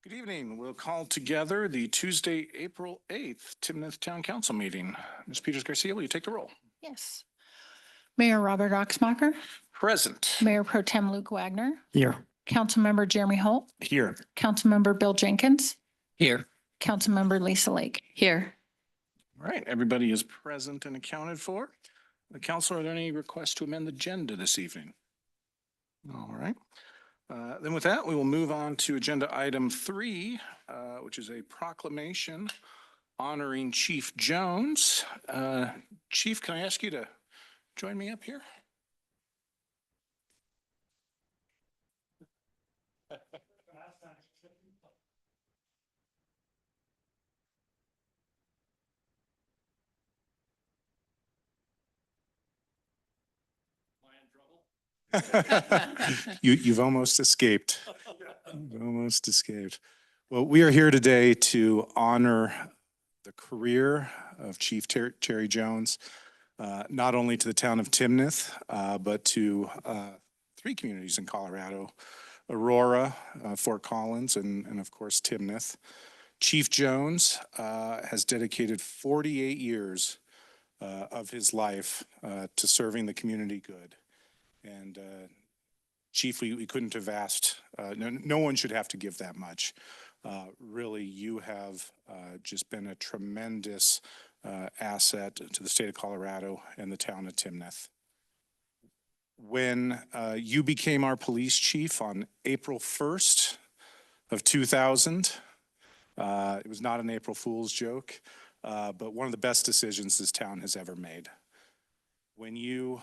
Good evening. We'll call together the Tuesday, April 8th Timnath Town Council meeting. Ms. Peters Garcia, will you take the roll? Yes. Mayor Robert Oxmacher, Present. Mayor Pro Tem Luke Wagner, Here. Councilmember Jeremy Holt, Here. Councilmember Bill Jenkins, Here. Councilmember Lisa Lake. Here. All right, everybody is present and accounted for. The council, are there any requests to amend the agenda this evening? All right. Then with that, we will move on to agenda item 3, which is a proclamation honoring Chief Jones. Chief, can I ask you to join me up here? You've almost escaped. You've almost escaped. Well, we are here today to honor the career of Chief Terry Jones, not only to the town of Timnath, but to 3 communities in Colorado: Aurora, Fort Collins, and of course Timnath. Chief Jones has dedicated 48 years of his life to serving the community good. And Chief, we couldn't have asked, no one should have to give that much. Really, you have just been a tremendous asset to the state of Colorado and the town of Timnath. When you became our police chief on April 1st of 2000, it was not an April Fool's joke, but one of the best decisions this town has ever made. When you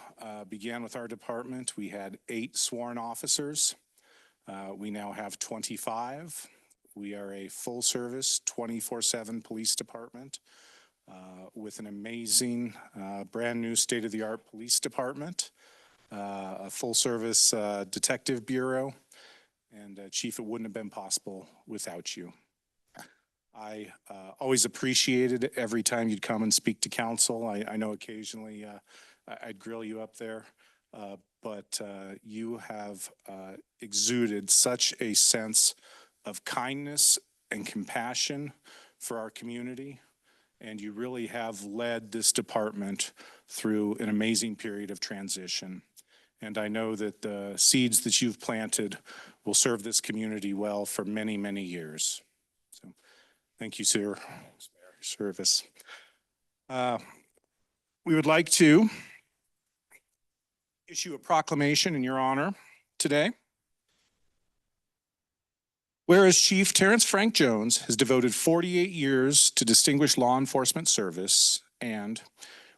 began with our department, we had 8 sworn officers. We now have 25. We are a full-service, 24/7 police department with an amazing, brand-new state-of-the-art police department, a full-service detective bureau, and Chief, it wouldn't have been possible without you. I always appreciated every time you'd come and speak to council. I know occasionally I'd grill you up there, but you have exuded such a sense of kindness and compassion for our community, and you really have led this department through an amazing period of transition. And I know that the seeds that you've planted will serve this community well for many, many years. So thank you, sir, for your service. We would like to issue a proclamation in your honor today. Whereas Chief Terrence Frank Jones has devoted 48 years to distinguished law enforcement service, and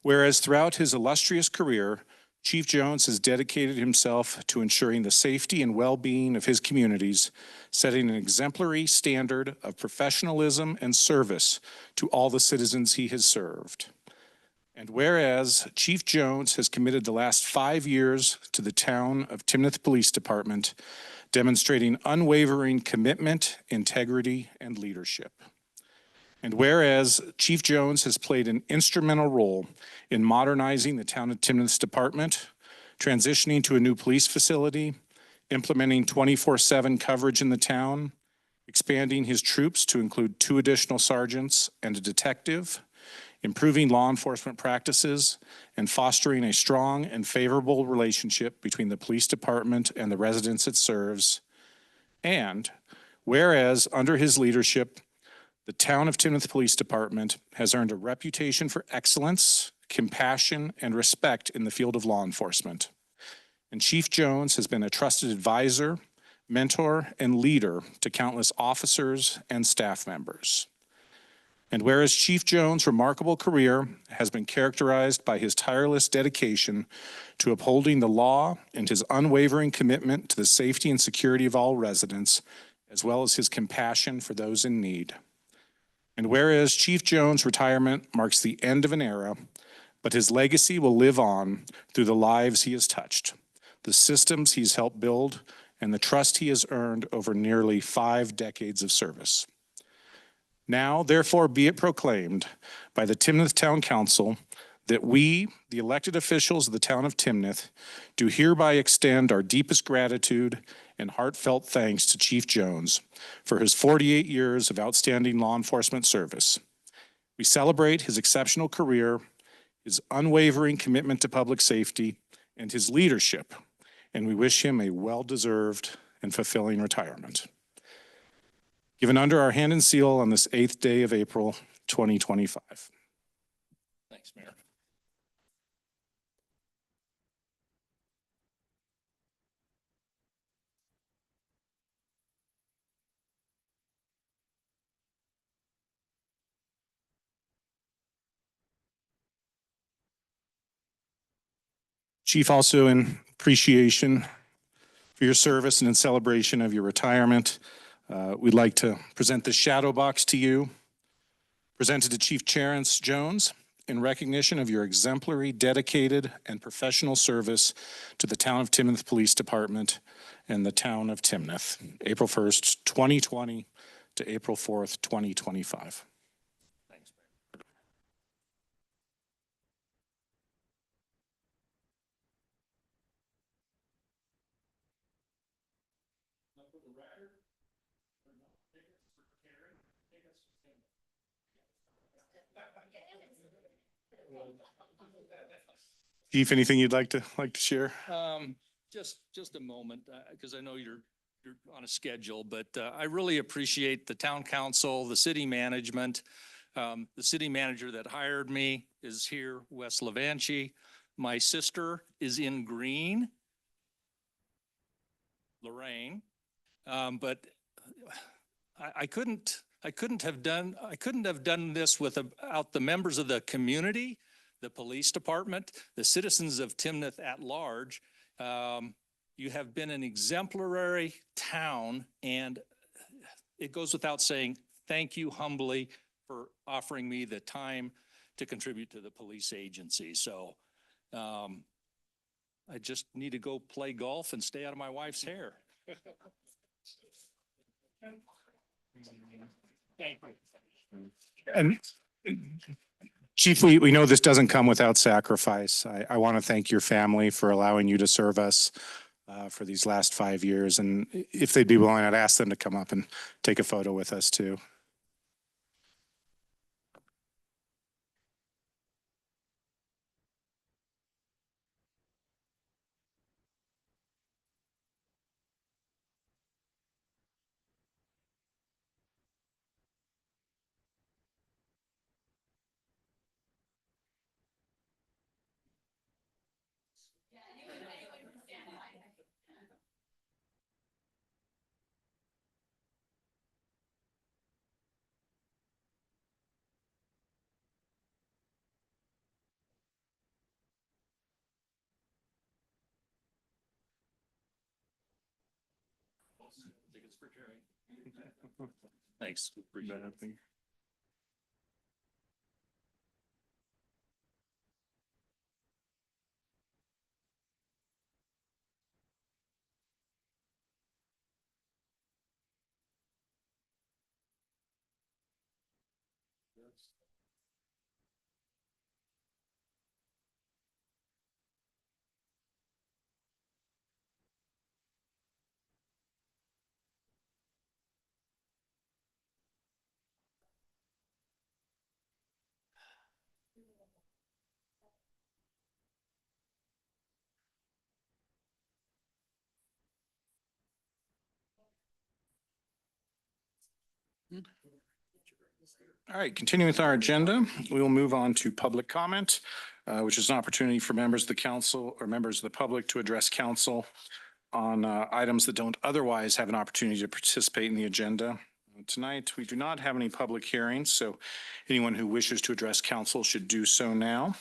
whereas throughout his illustrious career, Chief Jones has dedicated himself to ensuring the safety and well-being of his communities, setting an exemplary standard of professionalism and service to all the citizens he has served. And whereas Chief Jones has committed the last 5 years to the town of Timnath Police Department, demonstrating unwavering commitment, integrity, and leadership. And whereas Chief Jones has played an instrumental role in modernizing the town of Timnath's department, transitioning to a new police facility, implementing 24/7 coverage in the town, expanding his troops to include 2 additional sergeants and a detective, improving law enforcement practices, and fostering a strong and favorable relationship between the police department and the residents it serves. And whereas under his leadership, the town of Timnath Police Department has earned a reputation for excellence, compassion, and respect in the field of law enforcement. And Chief Jones has been a trusted advisor, mentor, and leader to countless officers and staff members. And whereas Chief Jones' remarkable career has been characterized by his tireless dedication to upholding the law and his unwavering commitment to the safety and security of all residents, as well as his compassion for those in need. And whereas Chief Jones' retirement marks the end of an era, but his legacy will live on through the lives he has touched, the systems he's helped build, and the trust he has earned over nearly 5 decades of service. Now, therefore, be it proclaimed by the Timnath Town Council that we, the elected officials of the town of Timnath, do hereby extend our deepest gratitude and heartfelt thanks to Chief Jones for his 48 years of outstanding law enforcement service. We celebrate his exceptional career, his unwavering commitment to public safety, and his leadership, and we wish him a well-deserved and fulfilling retirement. Given under our hand and seal on this 8th day of April, 2025. Thanks, Mayor. Chief, also in appreciation for your service and in celebration of your retirement, we'd like to present this shadow box to you, presented to Chief Terrence Jones in recognition of your exemplary, dedicated, and professional service to the town of Timnath Police Department and the town of Timnath, April 1st, 2020 to April 4th, 2025. Thanks, Mayor. Chief, anything you'd like to share? Just a moment, because I know you're on a schedule, but I really appreciate the town council, the city management. The city manager that hired me is here, Wes Levanchi. My sister is in green, Lorraine. But I couldn't have done this without the members of the community, the police department, the citizens of Timnath at large. You have been an exemplary town, and it goes without saying, thank you humbly for offering me the time to contribute to the police agency. So I just need to go play golf and stay out of my wife's hair. Thank you. And Chief, we know this doesn't come without sacrifice. I want to thank your family for allowing you to serve us for these last 5 years. And if they'd be willing, I'd ask them to come up and take a photo with us too. Thanks. All right, continuing with our agenda, we will move on to public comment, which is an opportunity for members of the council or members of the public to address council on items that don't otherwise have an opportunity to participate in the agenda. Tonight, we do not have any public hearings, so anyone who wishes to address council should do so now.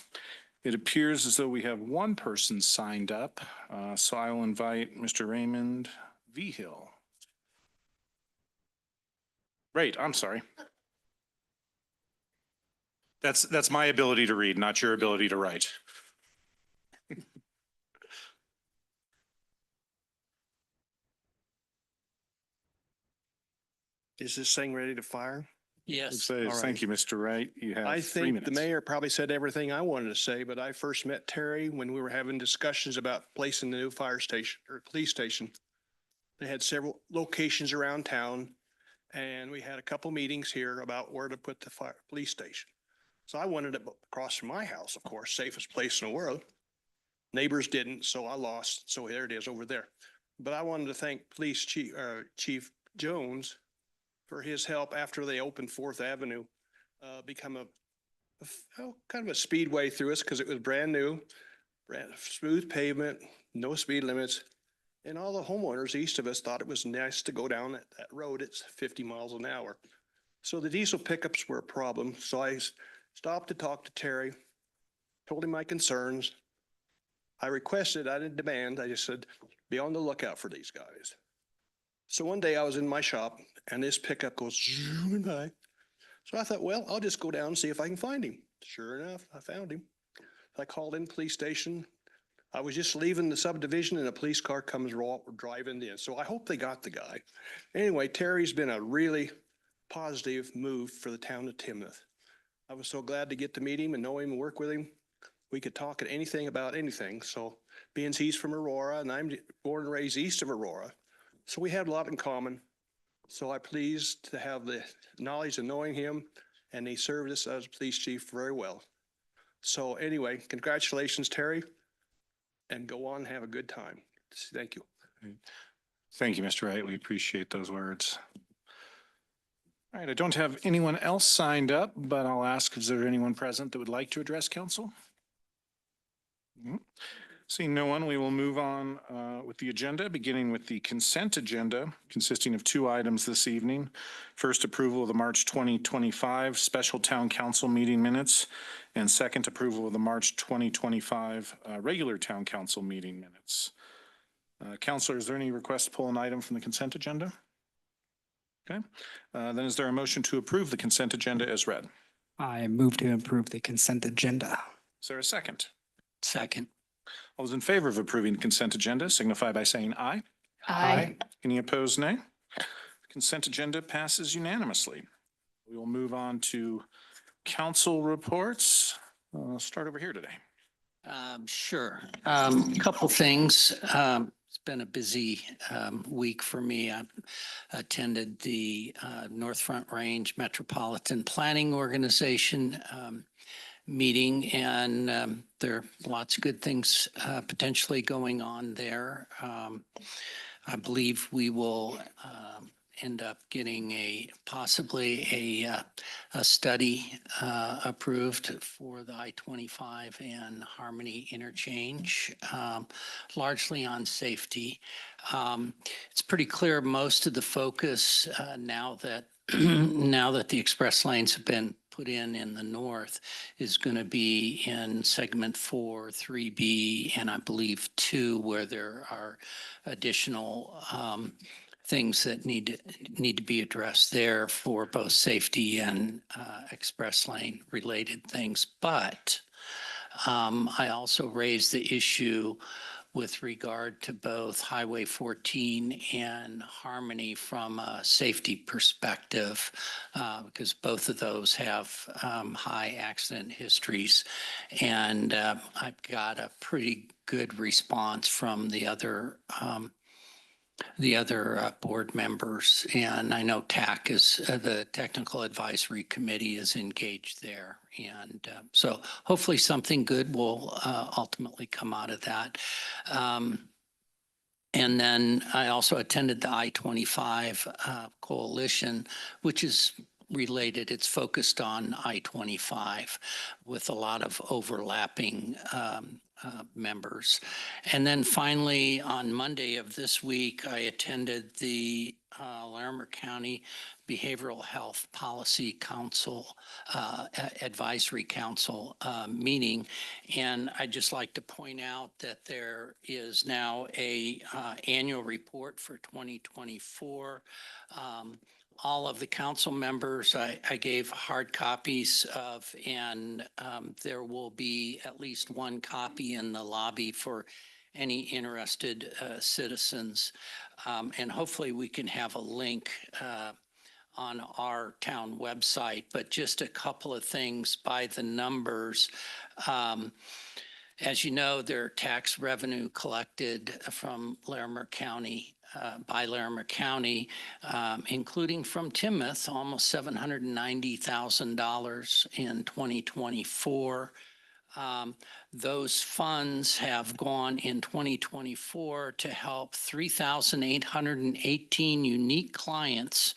It appears as though we have one person signed up, so I will invite Mr. Raymond Vigil. Right, I'm sorry. That's my ability to read, not your ability to write. Is this thing ready to fire? Yes. Says, thank you, Mr. Wright. You have I 3 think minutes. the mayor probably said everything I wanted to say, but I first met Terry when we were having discussions about placing the new fire station or police station. They had several locations around town and we had a couple meetings here about where to put the police station. So I wanted it across from my house, of course, safest place in the world. Neighbors didn't, so I lost. So there it is over there. But I wanted to thank Chief Jones for his help after they opened Fourth Avenue, become kind of a speedway through us because it was brand new, smooth pavement, no speed limits. And all the homeowners east of us thought it was nice to go down that road. It's 50 miles an hour. So the diesel pickups were a problem. So I stopped to talk to Terry, told him my concerns. I requested, I didn't demand, I just said, be on the lookout for these guys. So one day I was in my shop and this pickup goes zooming by. So I thought, well, I'll just go down and see if I can find him. Sure enough, I found him. I called in police station. I was just leaving the subdivision and a police car comes driving in. So I hope they got the guy. Anyway, Terry's been a really positive move for the town of Timnath. I was so glad to get to meet him and know him and work with him. We could talk at anything about anything. So being he's from Aurora and I'm born and raised east of Aurora. So we had a lot in common. So I'm pleased to have the knowledge of knowing him and he served us as police chief very well. So anyway, congratulations, Terry, and go on, have a good time. Thank you. Thank you, Mr. Wright. We appreciate those words. All right, I don't have anyone else signed up, but I'll ask, is there anyone present that would like to address council? Seeing no one, we will move on with the agenda, beginning with the consent agenda consisting of 2 items this evening. First, approval of the March 2025 special town council meeting minutes, and second, approval of the March 2025 regular town council meeting minutes. Councilor, is there any request to pull an item from the consent agenda? Okay, then is there a motion to approve the consent agenda as read? I move to approve the consent agenda. Is there a second? Second. All those in favor of approving the consent agenda signify by saying aye. Aye. Any opposed, nay? Consent agenda passes unanimously. We will move on to council reports. I'll start over here today. Sure. Couple things. It's been a busy week for me. I attended the North Front Range Metropolitan Planning Organization meeting, and there are lots of good things potentially going on there. I believe we will end up getting possibly a study approved for the I-25 and Harmony interchange, largely on safety. It's pretty clear most of the focus now that the express lanes have been put in the north is going to be in segment 4, 3B, and I believe 2, where there are additional things that need to be addressed there for both safety and express lane related things. But I also raised the issue with regard to both Highway 14 and Harmony from a safety perspective, because both of those have high accident histories. And I've got a pretty good response from the other board members, and I know TAC is the Technical Advisory Committee is engaged there, and so hopefully something good will ultimately come out of that. And then I also attended the I-25 coalition, which is related. It's focused on I-25 with a lot of overlapping members. And then finally, on Monday of this week, I attended the Larimer County Behavioral Health Policy Council, Advisory Council meeting. And I'd just like to point out that there is now a annual report for 2024. All of the council members I gave hard copies of, and there will be at least one copy in the lobby for any interested citizens. And hopefully we can have a link on our town website, but just a couple of things by the numbers. As you know, there are tax revenue collected from Larimer County, by Larimer County, including from Timnath, almost $790,000 in 2024. Those funds have gone in 2024 to help 3,818 unique clients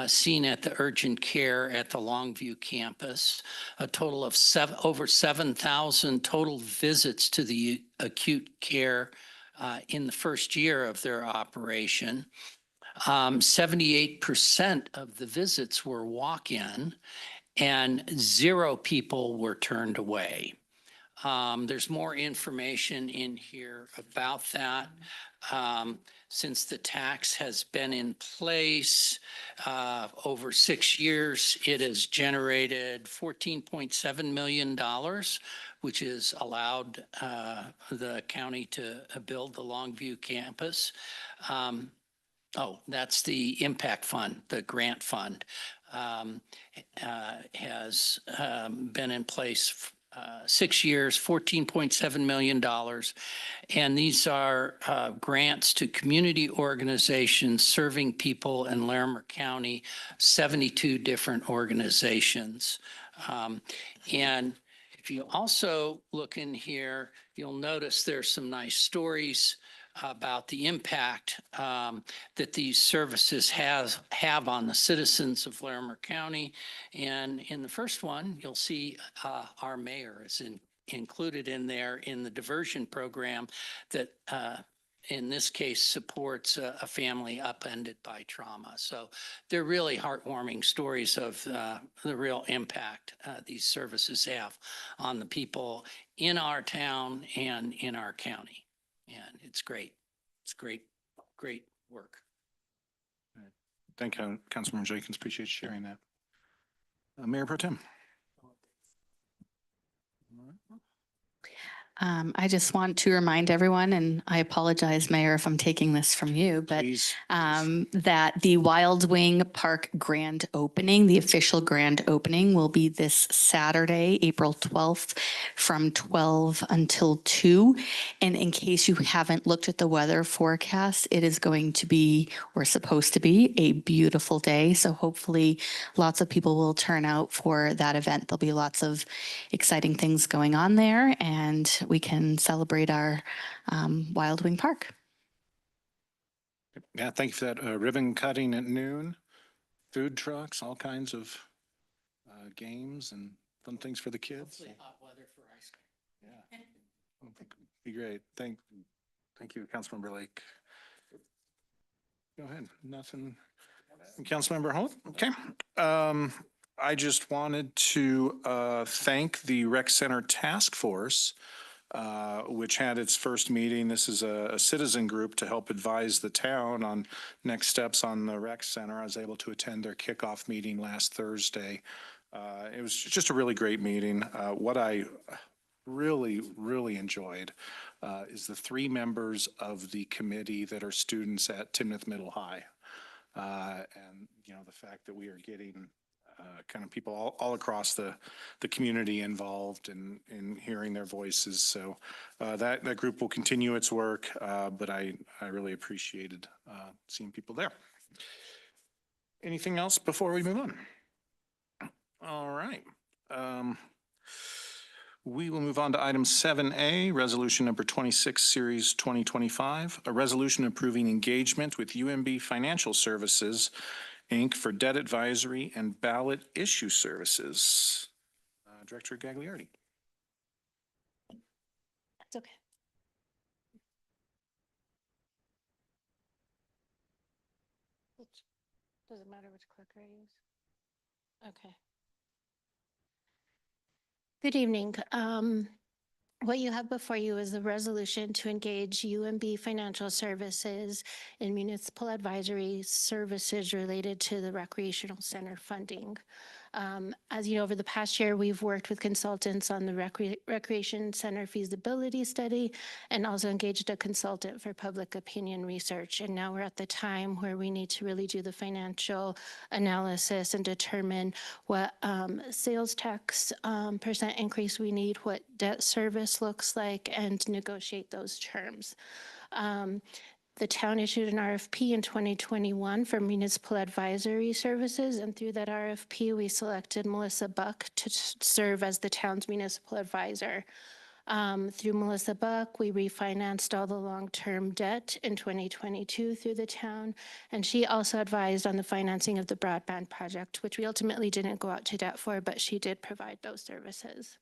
seen at the urgent care at the Longview campus, a total of over 7,000 total visits to the acute care in the first year of their operation. 78% of the visits were walk-in and 0 people were turned away. There's more information in here about that. Since the tax has been in place over 6 years, it has generated $14.7 million, which has allowed the county to build the Longview campus. That's the impact fund, the grant fund has been in place 6 years, $14.7 million. And these are grants to community organizations serving people in Larimer County, 72 different organizations. And if you also look in here, you'll notice there's some nice stories about the impact that these services have on the citizens of Larimer County. And in the first one, you'll see our mayor is included in there in the diversion program that in this case supports a family upended by trauma. So they're really heartwarming stories of the real impact these services have on the people in our town and in our county. And it's great. It's great, great work. Thank you, Councilmember Jenkins. Appreciate you sharing that. Mayor Pro Tem. I just want to remind everyone, and I apologize, Mayor, if I'm taking this from you, but Please. that the Wild Wing Park grand opening, the official grand opening, will be this Saturday, April 12th from 12 until 2. And in case you haven't looked at the weather forecast, it is going to be, or supposed to be, a beautiful day. So hopefully lots of people will turn out for that event. There'll be lots of exciting things going on there, and we can celebrate our Wild Wing Park. Yeah, thank you for that. Ribbon cutting at noon, food trucks, all kinds of games and fun things for the kids. Hopefully hot weather for ice cream. Yeah. Be great. Thank you, Councilmember Lake. Go ahead. Nothing. Councilmember Holt? Okay. I just wanted to thank the Rec Center Task Force, which had its first meeting. This is a citizen group to help advise the town on next steps on the Rec Center. I was able to attend their kickoff meeting last Thursday. It was just a really great meeting. What I really enjoyed is the 3 members of the committee that are students at Timnath Middle High. And, you know, the fact that we are getting kind of people all across the community involved in hearing their voices. So that group will continue its work, but I really appreciated seeing people there. Anything else before we move on? All right. We will move on to item 7A, resolution number 26, series 2025, a resolution approving engagement with UMB Financial Services, Inc. for debt advisory and ballot issue services. Director Gagliardi. That's okay. Does it matter which clicker I use? Okay. Good evening. What you have before you is the resolution to engage UMB Financial Services in municipal advisory services related to the recreational center funding. As you know, over the past year, we've worked with consultants on the recreation center feasibility study and also engaged a consultant for public opinion research. And now we're at the time where we need to really do the financial analysis and determine what sales tax percent increase we need, what debt service looks like, and negotiate those terms. The town issued an RFP in 2021 for municipal advisory services, and through that RFP, we selected Melissa Buck to serve as the town's municipal advisor. Through Melissa Buck, we refinanced all the long-term debt in 2022 through the town, and she also advised on the financing of the broadband project, which we ultimately didn't go out to debt for, but she did provide those services.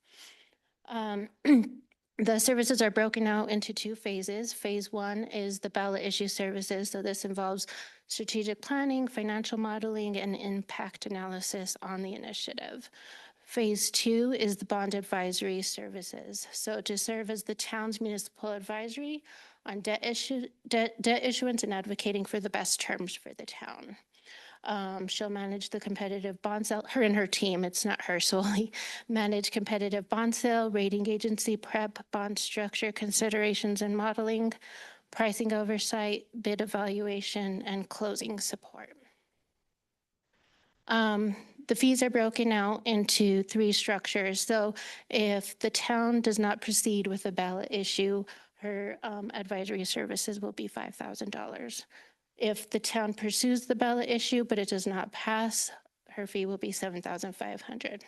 The services are broken out into two phases. Phase one is the ballot issue services. So this involves strategic planning, financial modeling, and impact analysis on the initiative. Phase two is the bond advisory services. So to serve as the town's municipal advisory on debt issuance and advocating for the best terms for the town. She'll manage the competitive bond sale, her and her team, it's not her solely, manage competitive bond sale, rating agency prep, bond structure considerations and modeling, pricing oversight, bid evaluation, and closing support. The fees are broken out into three structures. So if the town does not proceed with a ballot issue, her advisory services will be $5,000. If the town pursues the ballot issue, but it does not pass, her fee will be $7,500.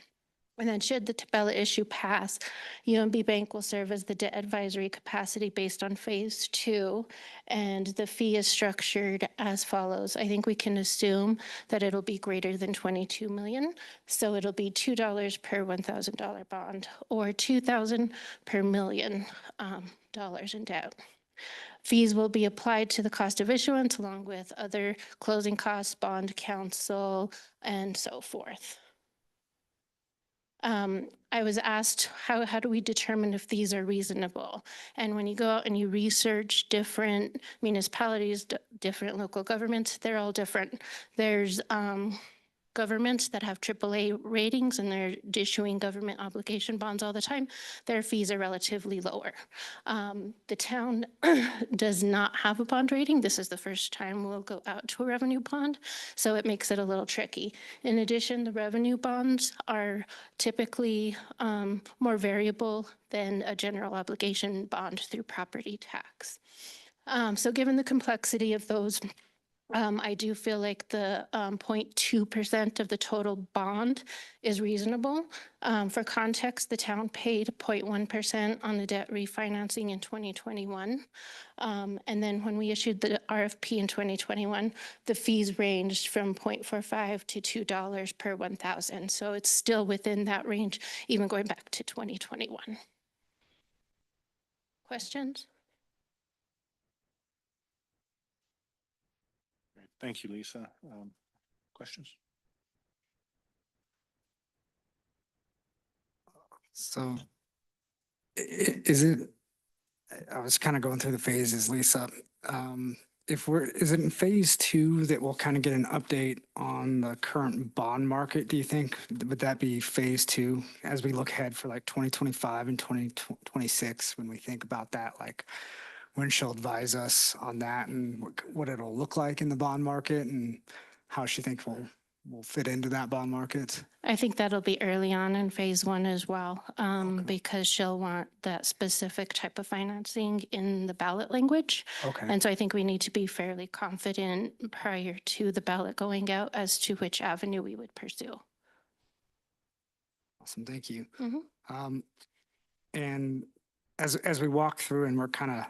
And then should the ballot issue pass, UMB Bank will serve as the debt advisory capacity based on phase two. And the fee is structured as follows. I think we can assume that it'll be greater than 22 million. So it'll be $2 per $1,000 bond or $2,000 per million dollars in debt. Fees will be applied to the cost of issuance along with other closing costs, bond counsel, and so forth. I was asked, how do we determine if these are reasonable? And when you go out and you research different municipalities, different local governments, they're all different. There's governments that have AAA ratings and they're issuing government obligation bonds all the time, their fees are relatively lower. The town does not have a bond rating. This is the first time we'll go out to a revenue bond, so it makes it a little tricky. In addition, the revenue bonds are typically more variable than a general obligation bond through property tax. So given the complexity of those, I do feel like the 0.2% of the total bond is reasonable. For context, the town paid 0.1% on the debt refinancing in 2021. And then when we issued the RFP in 2021, the fees ranged from 0.45 to $2 per 1,000. So it's still within that range, even going back to 2021. Questions? Thank you, Lisa. Questions? So is it, I was kind of going through the phases, Lisa. Is it in phase two that we'll kind of get an update on the current bond market, do you think? Would that be phase two as we look ahead for like 2025 and 2026 when we think about that? Like when she'll advise us on that and what it'll look like in the bond market and how she thinks we'll fit into that bond market? I think that'll be early on in phase one as well, because she'll want that specific type of financing in the ballot language. Okay. And so I think we need to be fairly confident prior to the ballot going out as to which avenue we would pursue. Awesome, thank you. Mhm. And as we walk through and we're kind of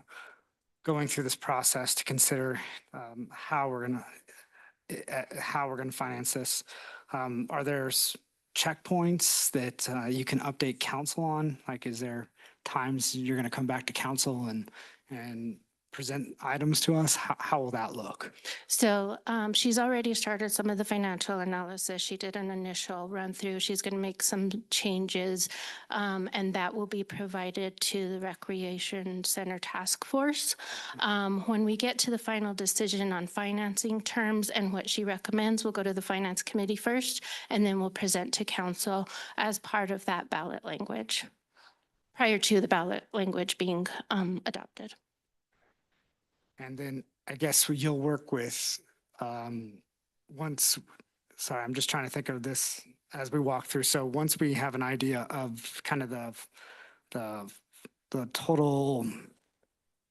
going through this process to consider how we're gonna finance this, are there checkpoints that you can update council on? Like, is there times you're going to come back to council and present items to us? How will that look? So she's already started some of the financial analysis. She did an initial run through. She's going to make some changes, and that will be provided to the Recreation Center Task Force. When we get to the final decision on financing terms and what she recommends, we'll go to the Finance Committee first, and then we'll present to Council as part of that ballot language, prior to the ballot language being adopted. And then I guess you'll work with, sorry, I'm just trying to think of this as we walk through. So once we have an idea of kind of the total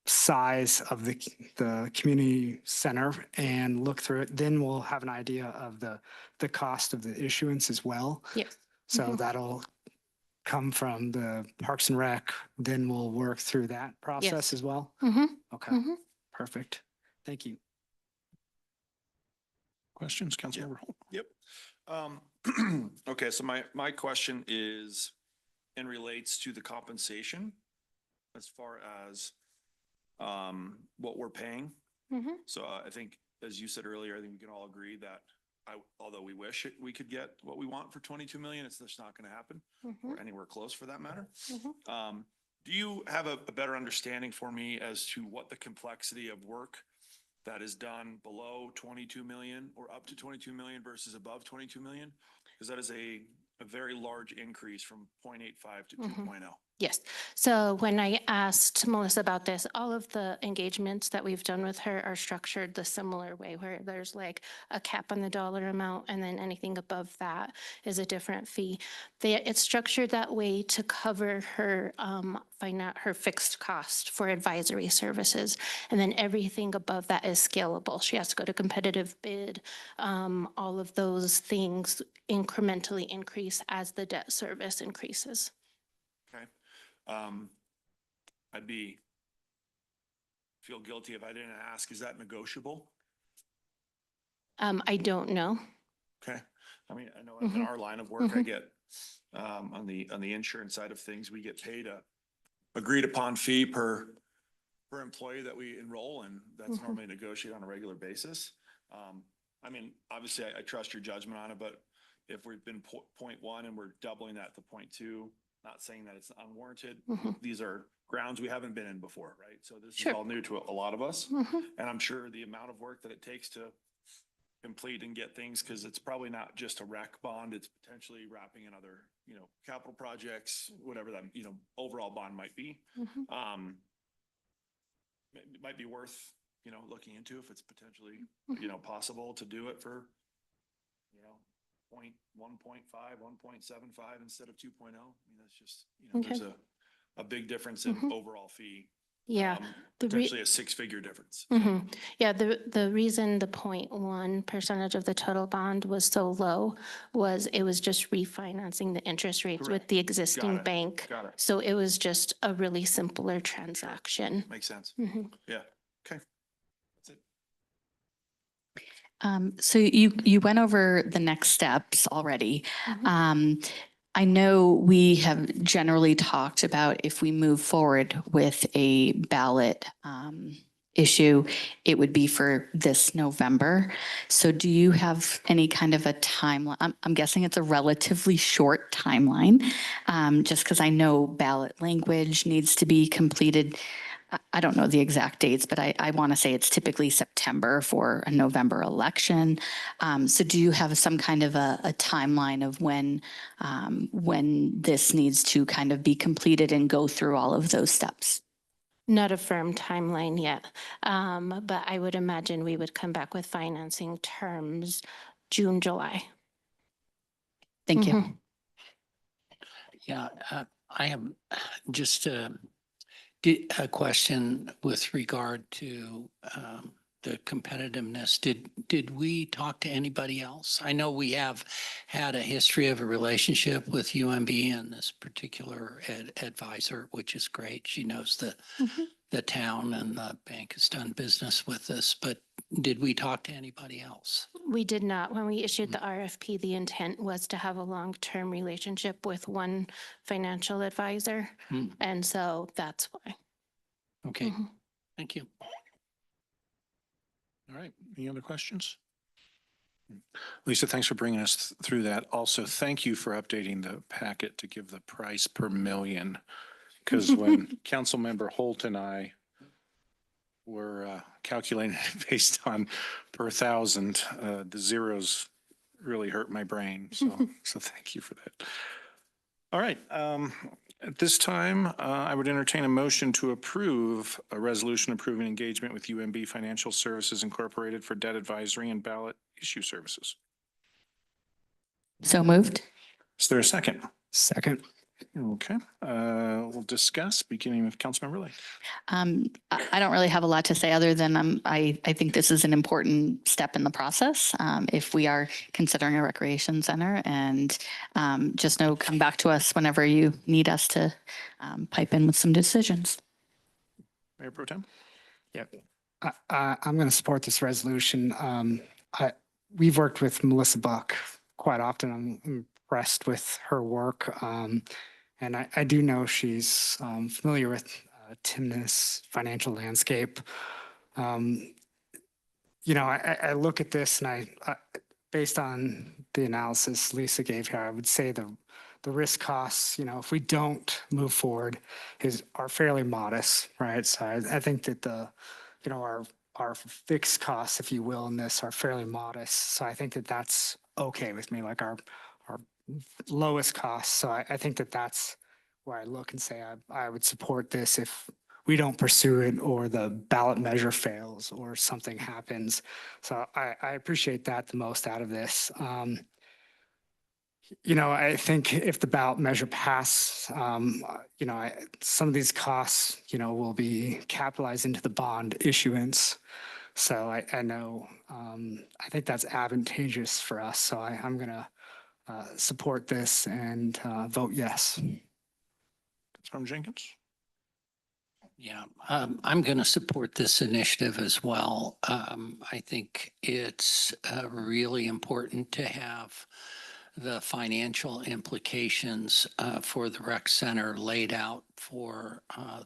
size of the community center and look through it, then we'll have an idea of the cost of the issuance as well. Yes. So Mhm. that'll come from the Parks and Rec, then we'll work through that process Yes. as well. Mhm. Okay, Mhm. perfect. Thank you. Questions, Councilmember Holt? Yep. Okay, so my question is and relates to the compensation as far as what we're paying. Mhm. So I think, as you said earlier, I think we can all agree that although we wish we could get what we want for 22 million, it's just not going to happen or anywhere close for that matter. Mhm. Do you have a better understanding for me as to what the complexity of work that is done below 22 million or up to 22 million versus above 22 million? Because that is a very large increase from 0.85 to 2.0. Yes. So when I asked Melissa about this, all of the engagements that we've done with her are structured the similar way, where there's like a cap on the dollar amount, and then anything above that is a different fee. It's structured that way to cover her her fixed cost for advisory services, and then everything above that is scalable. She has to go to competitive bid. All of those things incrementally increase as the debt service increases. Okay. I'd feel guilty if I didn't ask, is that negotiable? I don't know. Okay. I mean, I know in our line of work, I get, on the insurance side of things, we get paid a agreed upon fee per employee that we enroll, and that's normally negotiated on a regular basis. I mean, obviously I trust your judgment on it, but if we've been 0.1 and we're doubling that to 0.2, not saying that it's unwarranted. These are grounds we haven't been in before, right? So this is all new to a lot of us. And I'm sure the amount of work that it takes to complete and get things, because it's probably not just a rec bond, it's potentially wrapping in other, capital projects, whatever that, overall bond might be. It might be worth, looking into if it's potentially, possible to do it for, 1.5, 1.75 instead of 2.0. I mean, that's just, there's a big difference in overall fee. Yeah. Potentially a six-figure difference. Yeah, the reason the 0.1% of the total bond was so low was it was just refinancing the interest rates with the existing bank. Got it. So it was just a really simpler transaction. Makes sense. Yeah. Okay. That's it. So you went over the next steps already. I know we have generally talked about if we move forward with a ballot issue, it would be for this November. So do you have any kind of a timeline? I'm guessing it's a relatively short timeline, just because I know ballot language needs to be completed. I don't know the exact dates, but I want to say it's typically September for a November election. So do you have some kind of a timeline of when this needs to kind of be completed and go through all of those steps? Not a firm timeline yet, but I would imagine we would come back with financing terms June, July. Thank you. Yeah, I have just a question with regard to the competitiveness. Did we talk to anybody else? I know we have had a history of a relationship with UMB and this particular advisor, which is great. She knows the town, and the bank has done business with us, but did we talk to anybody else? We did not. When we issued the RFP, the intent was to have a long-term relationship with one financial advisor. And so that's why. Okay, Thank you. All right, any other questions? Lisa, thanks for bringing us through that. Also, thank you for updating the packet to give the price per million. Because when Councilmember Holt and I were calculating it based on per thousand, the zeros really hurt my brain. So thank you for that. All right. At this time, I would entertain a motion to approve a resolution approving engagement with UMB Financial Services Incorporated for debt advisory and ballot issue services. So moved. Is there a second? Second. Okay. We'll discuss, beginning with Councilmember Lake. I don't really have a lot to say other than I think this is an important step in the process if we are considering a recreation center. And just know, come back to us whenever you need us to pipe in with some decisions. Mayor Pro Tem? I'm going to support this resolution. We've worked with Melissa Buck quite often. I'm impressed with her work. And I do know she's familiar with Timnath's financial landscape. I look at this and I based on the analysis Lisa gave here, I would say the risk costs, if we don't move forward, are fairly modest, right? So I think that our fixed costs, if you will, in this are fairly modest. So I think that that's okay with me, like our lowest costs. So I think that that's where I look and say I would support this if we don't pursue it or the ballot measure fails or something happens. So I appreciate that the most out of this. I think if the ballot measure pass, some of these costs, will be capitalized into the bond issuance. So I know, I think that's advantageous for us. So I'm going to support this and vote yes. Councilmember Jenkins? Yeah, I'm going to support this initiative as well. I think it's really important to have the financial implications for the rec center laid out for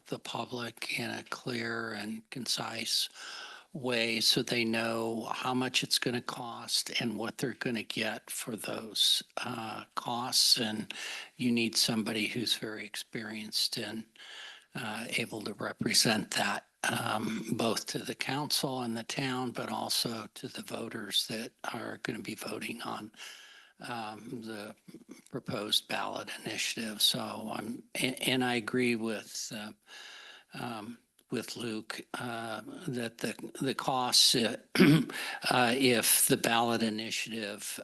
the public in a clear and concise way so they know how much it's going to cost and what they're going to get for those costs. And you need somebody who's very experienced and able to represent that both to the council and the town, but also to the voters that are going to be voting on the proposed ballot initiative. So and I agree with Luke that the costs, if the ballot initiative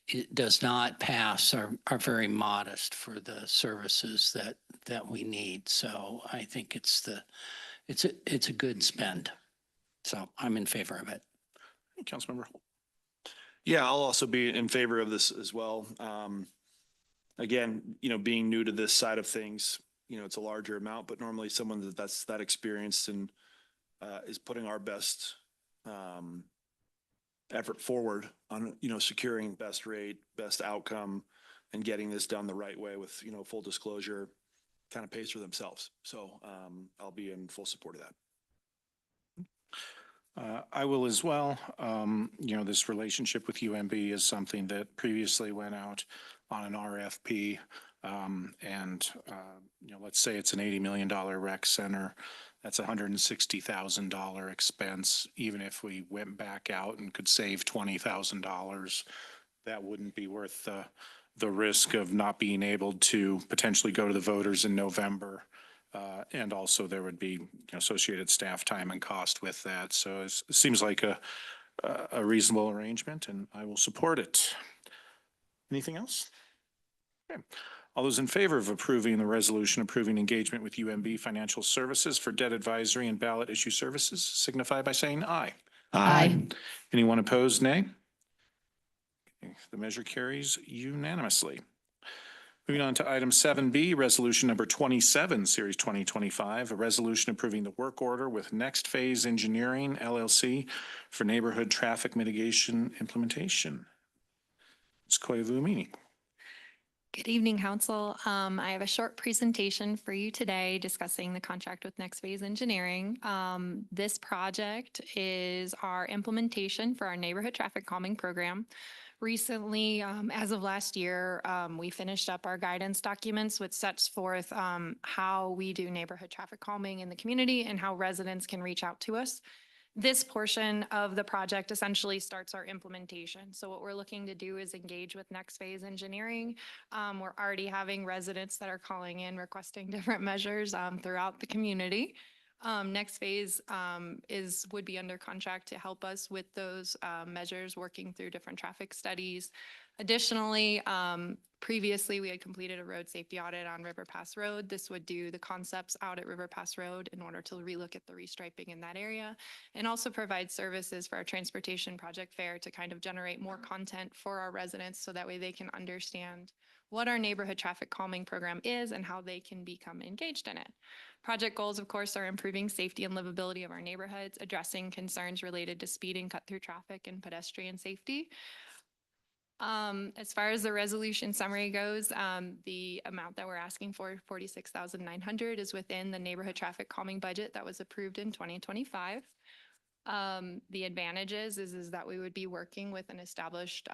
it does not pass, are very modest for the services that we need. So I think it's a good spend. So I'm in favor of it. Councilmember Holt? Yeah, I'll also be in favor of this as well. Again, being new to this side of things, it's a larger amount, but normally someone that's that experienced and is putting our best effort forward on, securing best rate, best outcome, and getting this done the right way with, full disclosure, kind of pays for themselves. So I'll be in full support of that. I will as well. This relationship with UMB is something that previously went out on an RFP. Let's say it's an $80 million rec center. That's $160,000 expense. Even if we went back out and could save $20,000, that wouldn't be worth the risk of not being able to potentially go to the voters in November. And also there would be associated staff time and cost with that. So it seems like a reasonable arrangement, and I will support it. Anything else? Okay. All those in favor of approving the resolution approving engagement with UMB Financial Services for debt advisory and ballot issue services signify by saying aye. Aye. Anyone opposed, nay? Okay, the measure carries unanimously. Moving on to item 7B, resolution number 27, series 2025, a resolution approving the work order with Next Phase Engineering LLC for neighborhood traffic mitigation implementation. Ms. Koivu-Mini. Good evening, Council. I have a short presentation for you today discussing the contract with Next Phase Engineering. This project is our implementation for our neighborhood traffic calming program. Recently, as of last year, we finished up our guidance documents, which sets forth how we do neighborhood traffic calming in the community and how residents can reach out to us. This portion of the project essentially starts our implementation. So what we're looking to do is engage with Next Phase Engineering. We're already having residents that are calling in requesting different measures throughout the community. Next Phase would be under contract to help us with those measures, working through different traffic studies. Additionally, previously we had completed a road safety audit on River Pass Road. This would do the concepts out at River Pass Road in order to relook at the restriping in that area, and also provide services for our transportation project fair to kind of generate more content for our residents so that way they can understand what our neighborhood traffic calming program is and how they can become engaged in it. Project goals, of course, are improving safety and livability of our neighborhoods, addressing concerns related to speeding, cut-through traffic, and pedestrian safety. As far as the resolution summary goes, the amount that we're asking for, $46,900, is within the neighborhood traffic calming budget that was approved in 2025. The advantages is that we would be working with an established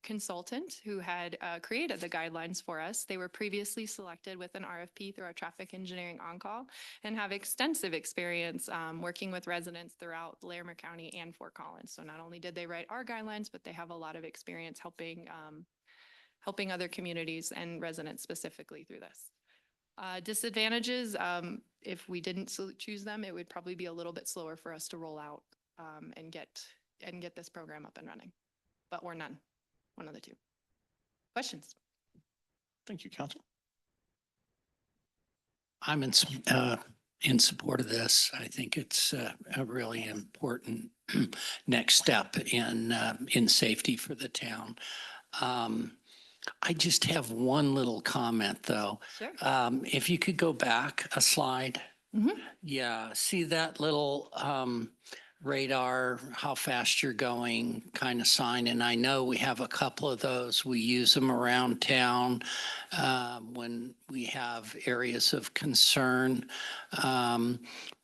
consultant who had created the guidelines for us. They were previously selected with an RFP through our traffic engineering on-call and have extensive experience working with residents throughout Larimer County and Fort Collins. So not only did they write our guidelines, but they have a lot of experience helping other communities and residents specifically through this. Disadvantages, if we didn't choose them, it would probably be a little bit slower for us to roll out and get this program up and running. But we're none. One of the two. Questions? Thank you, Council. I'm in support of this. I think it's a really important next step in safety for the town. I just have one little comment, though. Sure. If you could go back a slide. Mhm. Yeah, see that little radar, how fast you're going kind of sign. And I know we have a couple of those. We use them around town when we have areas of concern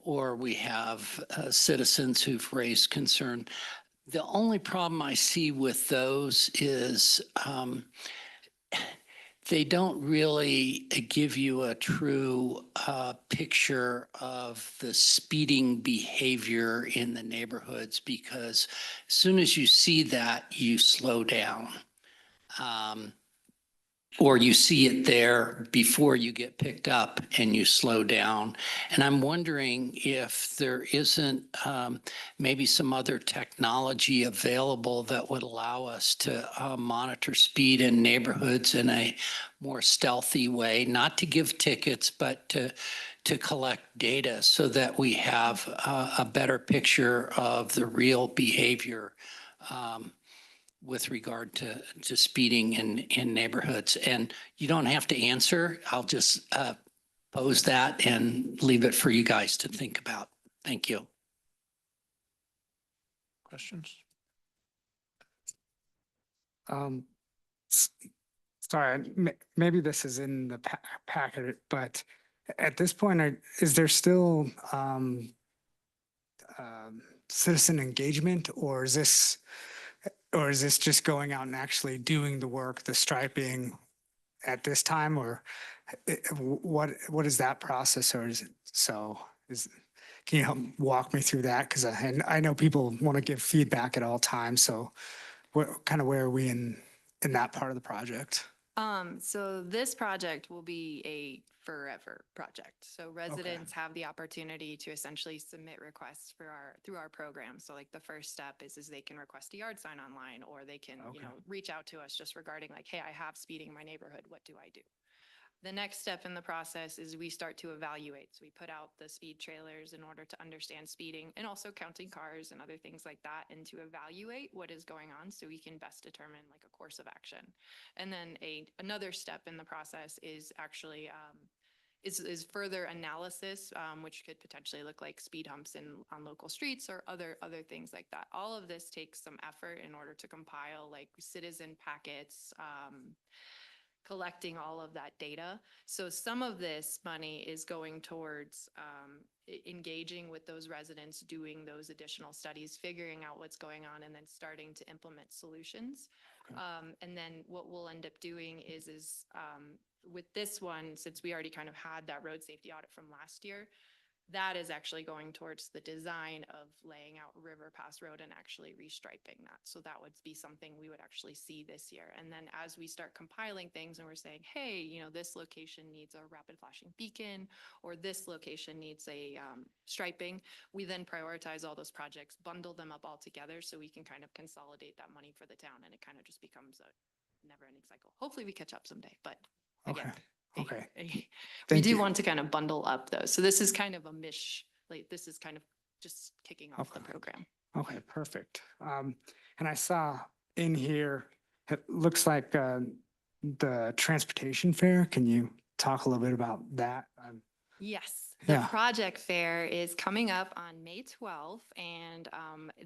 or we have citizens who've raised concern. The only problem I see with those is they don't really give you a true picture of the speeding behavior in the neighborhoods, because as soon as you see that, you slow down. Or you see it there before you get picked up and you slow down. And I'm wondering if there isn't maybe some other technology available that would allow us to monitor speed in neighborhoods in a more stealthy way, not to give tickets, but to collect data so that we have a better picture of the real behavior with regard to speeding in neighborhoods. And you don't have to answer. I'll just pose that and leave it for you guys to think about. Thank you. Questions? Sorry, maybe this is in the packet, but at this point, is there still citizen engagement, or is this just going out and actually doing the work, the striping at this time, or what is that process, or is it can you help walk me through that? Because I know people want to give feedback at all times, so where are we in that part of the project? So this project will be a forever project. So residents have the opportunity to essentially submit requests through our program. So like the first step is they can request a yard sign online, or they can, reach out to us just regarding like, hey, I have speeding in my neighborhood. What do I do? The next step in the process is we start to evaluate. So we put out the speed trailers in order to understand speeding and also counting cars and other things like that, and to evaluate what is going on so we can best determine like a course of action. And then another step in the process is actually is further analysis, which could potentially look like speed humps on local streets or other things like that. All of this takes some effort in order to compile like citizen packets, collecting all of that data. So some of this money is going towards engaging with those residents, doing those additional studies, figuring out what's going on, and then starting to implement solutions. And then what we'll end up doing is with this one, since we already kind of had that road safety audit from last year, that is actually going towards the design of laying out River Pass Road and actually restriping that. So that would be something we would actually see this year. And then as we start compiling things and we're saying, hey, you know, this location needs a rapid flashing beacon, or this location needs a striping, we then prioritize all those projects, bundle them up all together so we can kind of consolidate that money for the town, and it kind of just becomes a never-ending cycle. Hopefully we catch up someday, but Okay. again, Okay. we Thank do you. want to kind of bundle up those. So this is kind of a like, this is kind of just kicking off the Okay. program. Okay, perfect. And I saw in here, it looks like the transportation fair. Can you talk a little bit about that? Yes, the Yeah. project fair is coming up on May 12th, and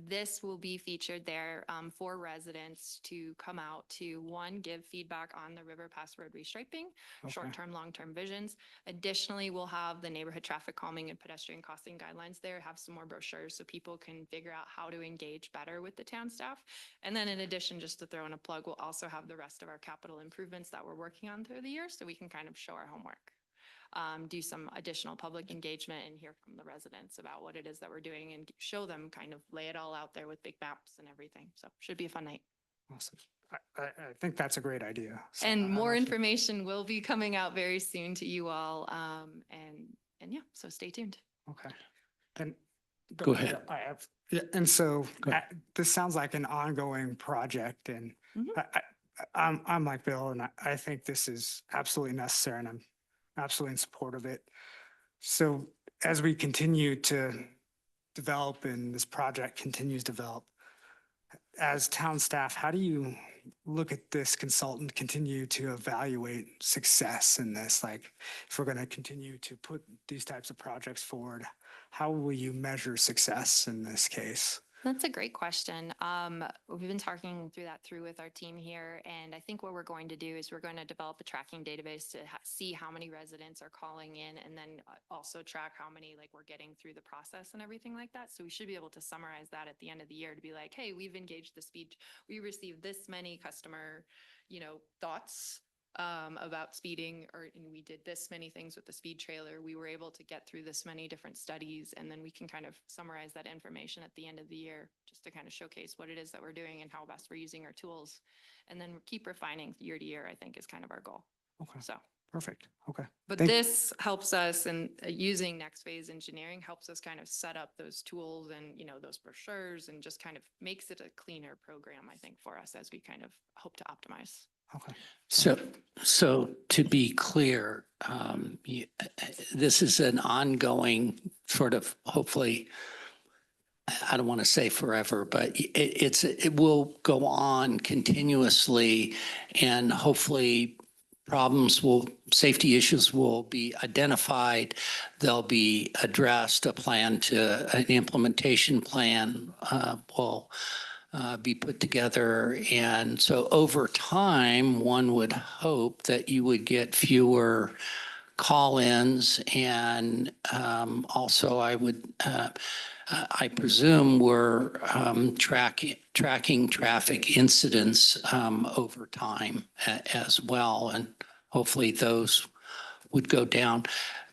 this will be featured there for residents to come out to, one, give feedback on the River Pass Road restriping, Okay. short-term, long-term visions. Additionally, we'll have the neighborhood traffic calming and pedestrian crossing guidelines there, have some more brochures so people can figure out how to engage better with the town staff. And then in addition, just to throw in a plug, we'll also have the rest of our capital improvements that we're working on through the year so we can kind of show our homework. Do some additional public engagement and hear from the residents about what it is that we're doing and show them, kind of lay it all out there with big maps and everything. So should be a fun night. Awesome. I think that's a great idea. So And I'm more actually- information will be coming out very soon to you all. And yeah, so stay tuned. Okay. And Go ahead. I have, yeah, and so Go ahead. this sounds like an ongoing project, and Mhm. I'm like Bill, and I think this is absolutely necessary, and I'm absolutely in support of it. So as we continue to develop and this project continues to develop, as town staff, how do you look at this consultant, continue to evaluate success in this? Like, if we're going to continue to put these types of projects forward, how will you measure success in this case? That's a great question. We've been talking through with our team here, and I think what we're going to do is we're going to develop a tracking database to see how many residents are calling in, and then also track how many like we're getting through the process and everything like that. So we should be able to summarize that at the end of the year to be like, hey, we've engaged the speed, we received this many customer, thoughts about speeding, and we did this many things with the speed trailer. We were able to get through this many different studies, and then we can kind of summarize that information at the end of the year just to kind of showcase what it is that we're doing and how best we're using our tools. And then keep refining year to year, I think, is kind of our goal. Okay, So, perfect. Okay. but Thank- this helps us, and using next phase engineering helps us kind of set up those tools and, those brochures, and just kind of makes it a cleaner program, I think, for us as we kind of hope to optimize. Okay. So to be clear, this is an ongoing sort of, hopefully, I don't want to say forever, but it will go on continuously, and hopefully safety issues will be identified. They'll be addressed. An implementation plan will be put together. And so over time, one would hope that you would get fewer call-ins, and also I presume we're tracking traffic incidents over time as well, and hopefully those would go down.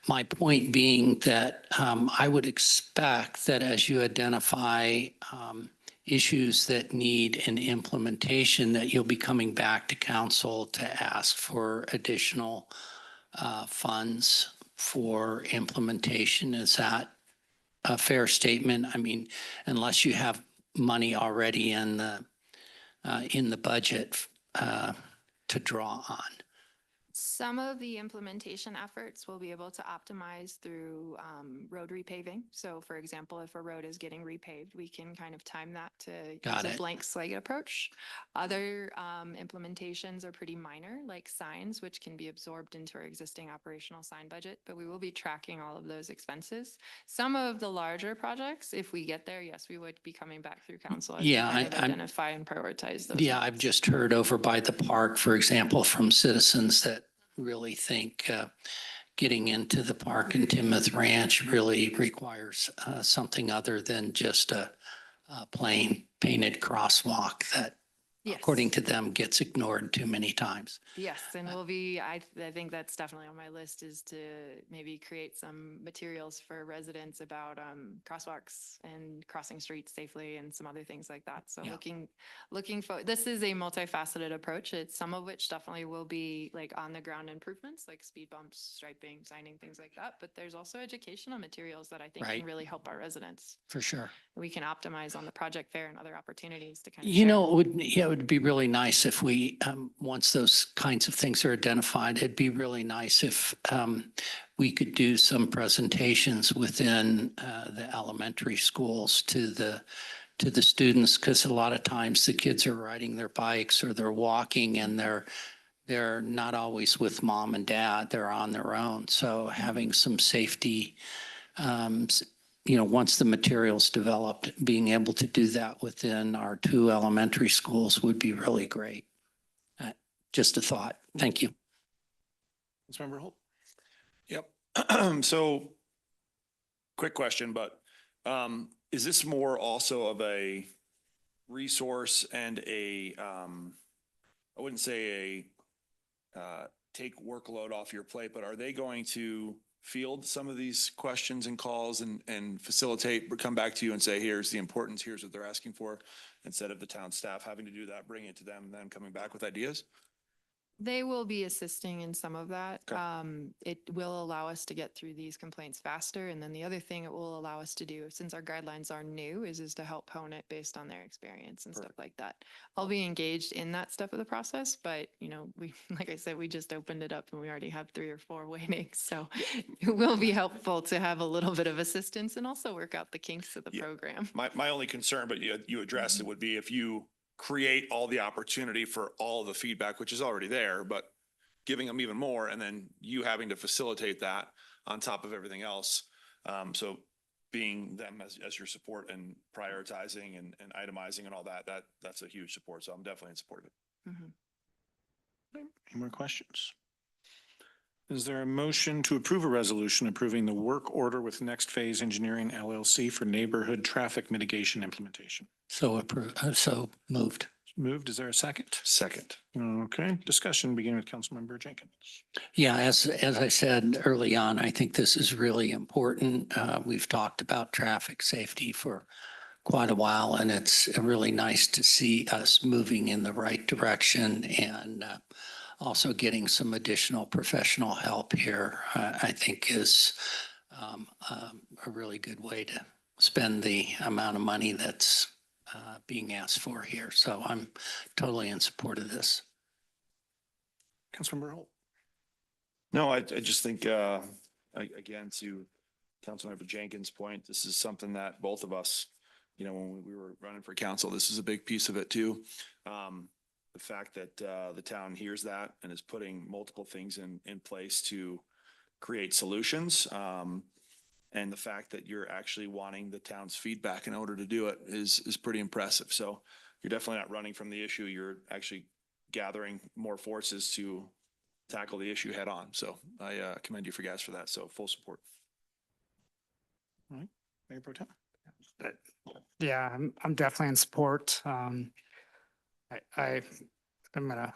My point being that I would expect that as you identify issues that need an implementation, that you'll be coming back to council to ask for additional funds for implementation. Is that a fair statement? I mean, unless you have money already in the budget to draw on. Some of the implementation efforts will be able to optimize through road repaving. So for example, if a road is getting repaved, we can kind of time that to Got use a it. blank slate approach. Other implementations are pretty minor, like signs, which can be absorbed into our existing operational sign budget, but we will be tracking all of those expenses. Some of the larger projects, if we get there, yes, we would be coming back through council as we Yeah, kind of I'm- identify and prioritize those. Yeah, I've needs. just heard over by the park, for example, from citizens that really think getting into the park in Timnath Ranch really requires something other than just a plain painted crosswalk that, Yes. according to them, gets ignored too many times. Yes, and we'll be, I think that's definitely on my list, is to maybe create some materials for residents about crosswalks and crossing streets safely and some other things like that. So Yeah. looking for, this is a multifaceted approach. It's some of which definitely will be like on the ground improvements, like speed bumps, striping, signing, things like that. But there's also educational materials that I think Right. can really help our residents. For sure. We can optimize on the project fair and other opportunities to kind of. You know, it would be really nice if we, once those kinds of things are identified, it'd be really nice if we could do some presentations within the elementary schools to the students, because a lot of times the kids are riding their bikes or they're walking and they're not always with mom and dad, they're on their own. So having some safety, once the material's developed, being able to do that within our 2 elementary schools would be really great. Just a thought. Thank you. Councilmember Holt? Yep. So quick question, but is this more also of a resource and I wouldn't say take workload off your plate, but are they going to field some of these questions and calls and facilitate, or come back to you and say, here's the importance, here's what they're asking for, instead of the town staff having to do that, bring it to them, and then coming back with ideas? They will be assisting in some of that. Okay. It will allow us to get through these complaints faster. And then the other thing it will allow us to do, since our guidelines are new, is to help hone it based on their experience and stuff like that. I'll be engaged in that step of the process, but we, like I said, we just opened it up and we already have 3 or 4 waiting. So it will be helpful to have a little bit of assistance and also work out the kinks of the Yeah. program. My only concern, but you addressed it, would be if you create all the opportunity for all the feedback, which is already there, but giving them even more, and then you having to facilitate that on top of everything else. So being them as your support and prioritizing and itemizing and all that's a huge support. So I'm definitely in support of it. Mhm. Any more questions? Is there a motion to approve a resolution approving the work order with Next Phase Engineering LLC for neighborhood traffic mitigation implementation? So approved, so moved. Moved. Is there a second? Second. Okay, discussion beginning with Councilmember Jenkins. Yeah, as I said early on, I think this is really important. We've talked about traffic safety for quite a while, and it's really nice to see us moving in the right direction and also getting some additional professional help here, I think is a really good way to spend the amount of money that's being asked for here. So I'm totally in support of this. Councilmember Holt. No, I just think, again, to Councilmember Jenkins' point, this is something that both of us, when we were running for council, this is a big piece of it too. The fact that the town hears that and is putting multiple things in place to create solutions. And the fact that you're actually wanting the town's feedback in order to do it is pretty impressive. So you're definitely not running from the issue. You're actually gathering more forces to tackle the issue head on. So I commend you for guys for that. So full support. All right, Mayor Pro Tem. Yeah, I'm definitely in support. I'm gonna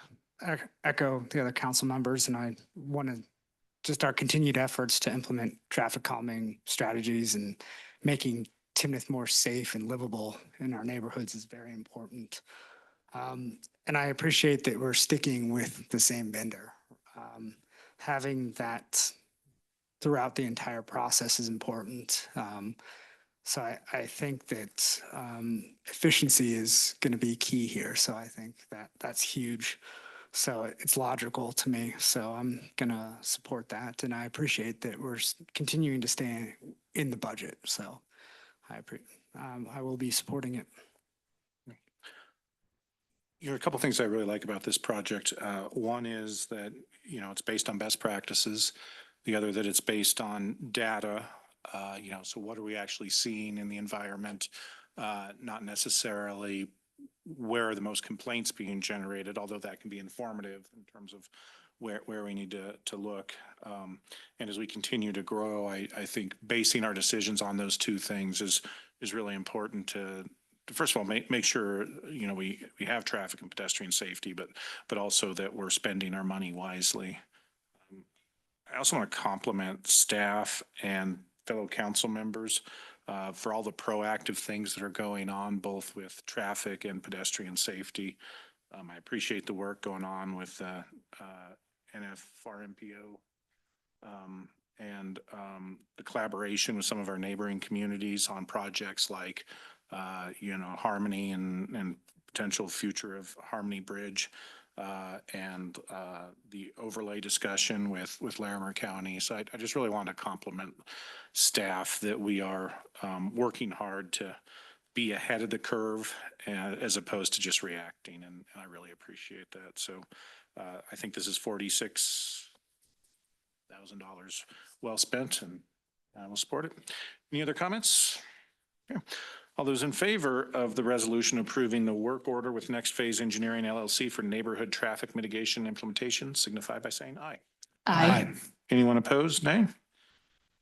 echo the other council members, and I want to just our continued efforts to implement traffic calming strategies and making Timnath more safe and livable in our neighborhoods is very important. And I appreciate that we're sticking with the same vendor. Having that throughout the entire process is important. So I think that efficiency is going to be key here. So I think that that's huge. So it's logical to me. So I'm gonna support that, and I appreciate that we're continuing to stay in the budget. So I will be supporting it. You know, a couple things I really like about this project. One is that, you know, it's based on best practices. The other that it's based on data. You know, so what are we actually seeing in the environment? Not necessarily where are the most complaints being generated, although that can be informative in terms of where we need to look. And as we continue to grow, I think basing our decisions on those two things is really important to first of all, make sure, you know, we have traffic and pedestrian safety, but also that we're spending our money wisely. I also want to compliment staff and fellow council members for all the proactive things that are going on, both with traffic and pedestrian safety. I appreciate the work going on with NFRMPO and the collaboration with some of our neighboring communities on projects like you know, Harmony and potential future of Harmony Bridge, and the overlay discussion with Larimer County. So I just really want to compliment staff that we are working hard to be ahead of the curve as opposed to just reacting, and I really appreciate that. So I think this is $46,000 well spent, and I will support it. Any other comments? Yeah. All those in favor of the resolution approving the work order with Next Phase Engineering LLC for neighborhood traffic mitigation implementation signify by saying aye. Aye. Anyone opposed, nay?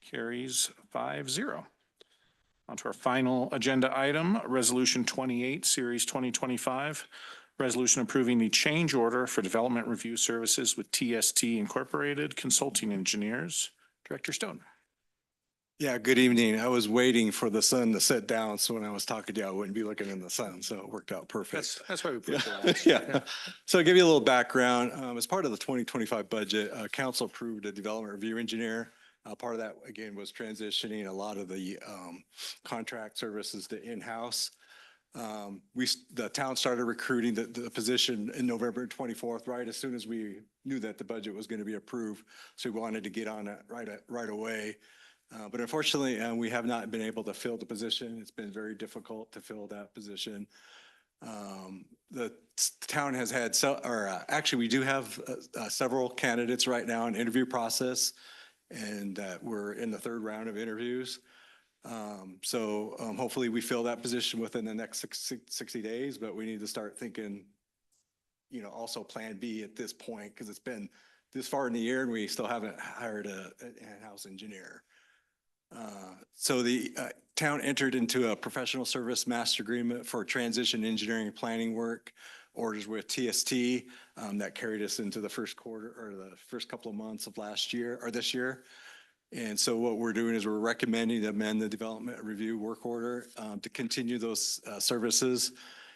Carries 5-0. On to our final agenda item, Resolution 28, Series 2025. Resolution approving the change order for development review services with TST Incorporated Consulting Engineers. Director Stone. Yeah, good evening. I was waiting for the sun to set down, so when I was talking to you, I wouldn't be looking in the sun, so it worked out perfect. That's why we put Yeah, that. yeah. So I'll give you a little background. As part of the 2025 budget, council approved a development review engineer. Part of that, again, was transitioning a lot of the contract services to in-house. The town started recruiting the position in November 24th, right as soon as we knew that the budget was going to be approved. So we wanted to get on it right away. But unfortunately, we have not been able to fill the position. It's been very difficult to fill that position. The town has had actually we do have several candidates right now in interview process, and we're in the third round of interviews. So hopefully we fill that position within the next 60 days, but we need to start thinking, you know, also plan B at this point, because it's been this far in the year and we still haven't hired an in-house engineer. So the town entered into a professional service master agreement for transition engineering and planning work orders with TST that carried us into the first quarter or the first couple of months of last year or this year. And so what we're doing is we're recommending to amend the development review work order to continue those services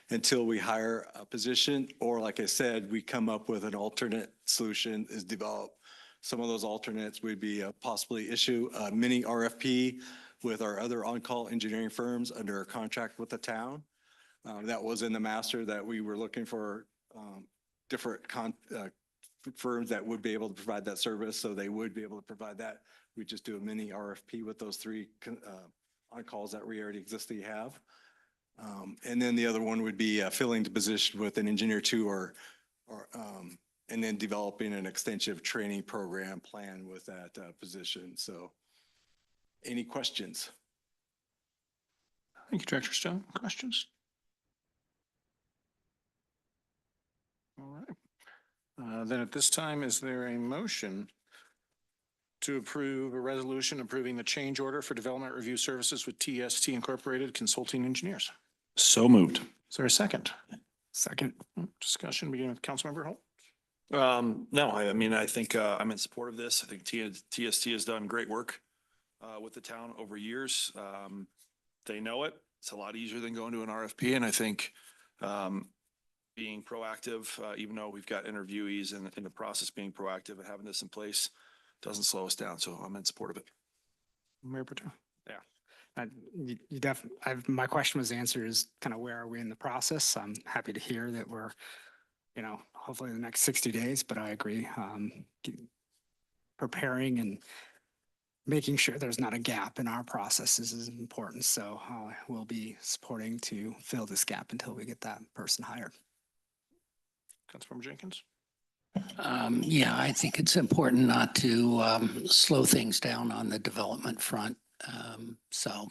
until we hire a position, or like I said, we come up with an alternate solution is developed. Some of those alternates would be possibly issue a mini RFP with our other on-call engineering firms under a contract with the town. That was in the master that we were looking for different firms that would be able to provide that service, so they would be able to provide that. We just do a mini RFP with those three on-calls that we already existing have. And then the other one would be filling the position with an engineer two and then developing an extensive training program plan with that position. So any questions? Thank you, Director Stone. Questions? All right. Then at this time, is there a motion to approve a resolution approving the change order for development review services with TST Incorporated Consulting Engineers? So moved. Is there a second? Second. Discussion beginning with Councilmember Holt. No, I mean, I think I'm in support of this. I think TST has done great work with the town over years. They know it. It's a lot easier than going to an RFP. And I think being proactive, even though we've got interviewees and in the process being proactive and having this in place doesn't slow us down. So I'm in support of it. Mayor Protem. You definitely, my question was answered is kind of where are we in the process? I'm happy to hear that we're hopefully the next 60 days, but I agree. Preparing and making sure there's not a gap in our processes is important. So we'll be supporting to fill this gap until we get that person hired. Councilmember Jenkins? Yeah, I think it's important not to slow things down on the development front. So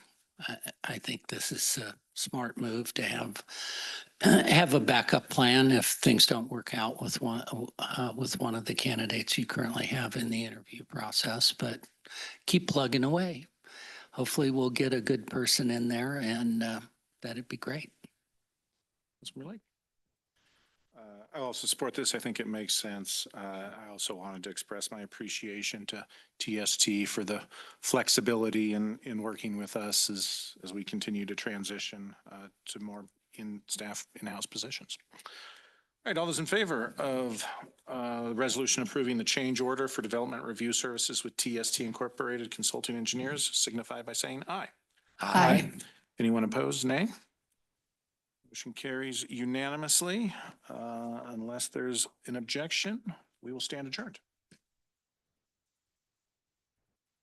I think this is a smart move to have a backup plan if things don't work out with one of the candidates you currently have in the interview process, but keep plugging away. Hopefully we'll get a good person in there and that'd be great. Councilmember Lake? I also support this. I think it makes sense. I also wanted to express my appreciation to TST for the flexibility in working with us as we continue to transition to more in-house positions. All right, all those in favor of the resolution approving the change order for development review services with TST Incorporated Consulting Engineers signify by saying aye. Aye. Anyone opposed, nay? Motion carries unanimously. Unless there's an objection, we will stand adjourned.